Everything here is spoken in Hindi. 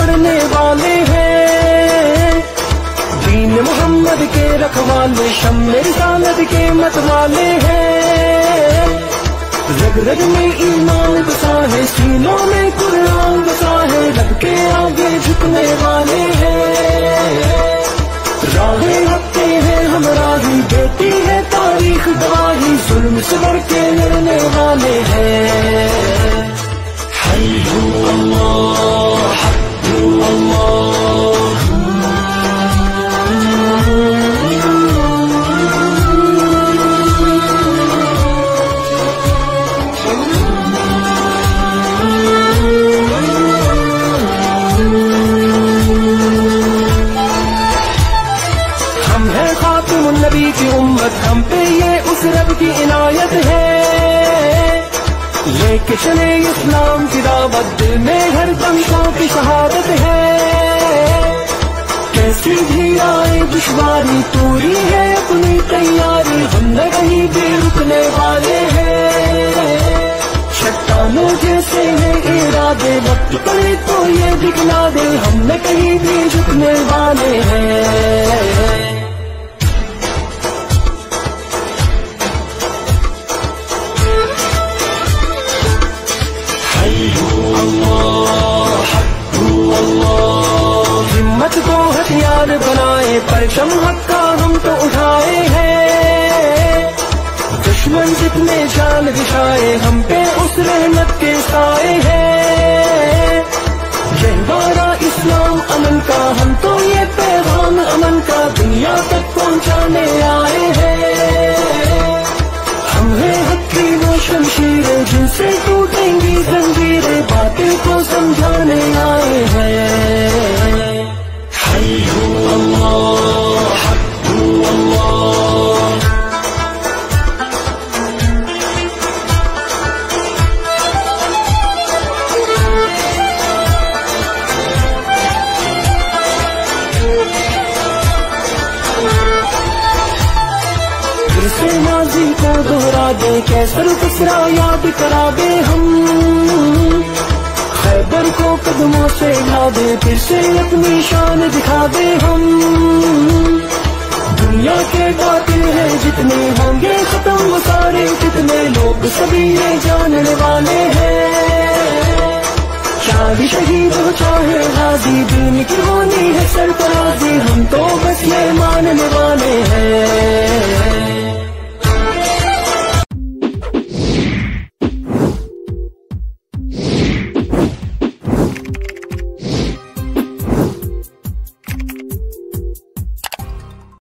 पढ़ने वाले हैं, दीन मोहम्मद के रखवाले, शम्मे रिसालत के मतवाले हैं। रग रग में ईमान बसा है, सीनों में कुरान बसा है, रब के आगे झुकने वाले हैं। राहें हकते हैं हमराही, देती है तारीख गवाही, जुल्म से बढ़ के लड़ने वाले हैं। हल्लू अल्लाह हल्लू अल्लाह, नबी की उम्मत, हम पे ये उस रब की इनायत है। लेके चले इस्लाम की दावत, दिल में हर दम की शहादत है। कैसी भी आए दुश्वारी, पूरी है अपनी तैयारी, हम न कहीं भी रुकने वाले हैं। चट्टानों जैसे है इरादे, वक्त पड़े तो ये दिखला दे, हम न कहीं भी झुकने वाले हैं। हिम्मत को हथियार बनाए, परचम हक का हम तो उठाए हैं। दुश्मन जितने जाल बिछाए, हम पे उस रहमत के साए हैं। गहवारा इस्लाम अमन का, हम तो ये पैगाम अमन का दुनिया तक पहुंचाने आए हैं। हम हैं हक की वो शमशीरें, जिनसे टूटेंगी जंजीरें, बातें को समझाने आए हैं। हल्लू अल्लाह हल्लू अल्लाह, फिर से माजी को दोहरा दे, कैसर किसरा याद करा दे हम। खैबर को कदमों से ला दे, फिर से अपनी शान दिखा दे हम। दुनिया के कातिल हैं जितने, होंगे खत्म वो सारे कितने, लोग सभी ये जानने वाले हैं। चाहे शहीद हो चाहे गाजी, दीन की होनी है सरफराजी, हम तो बस ये मानने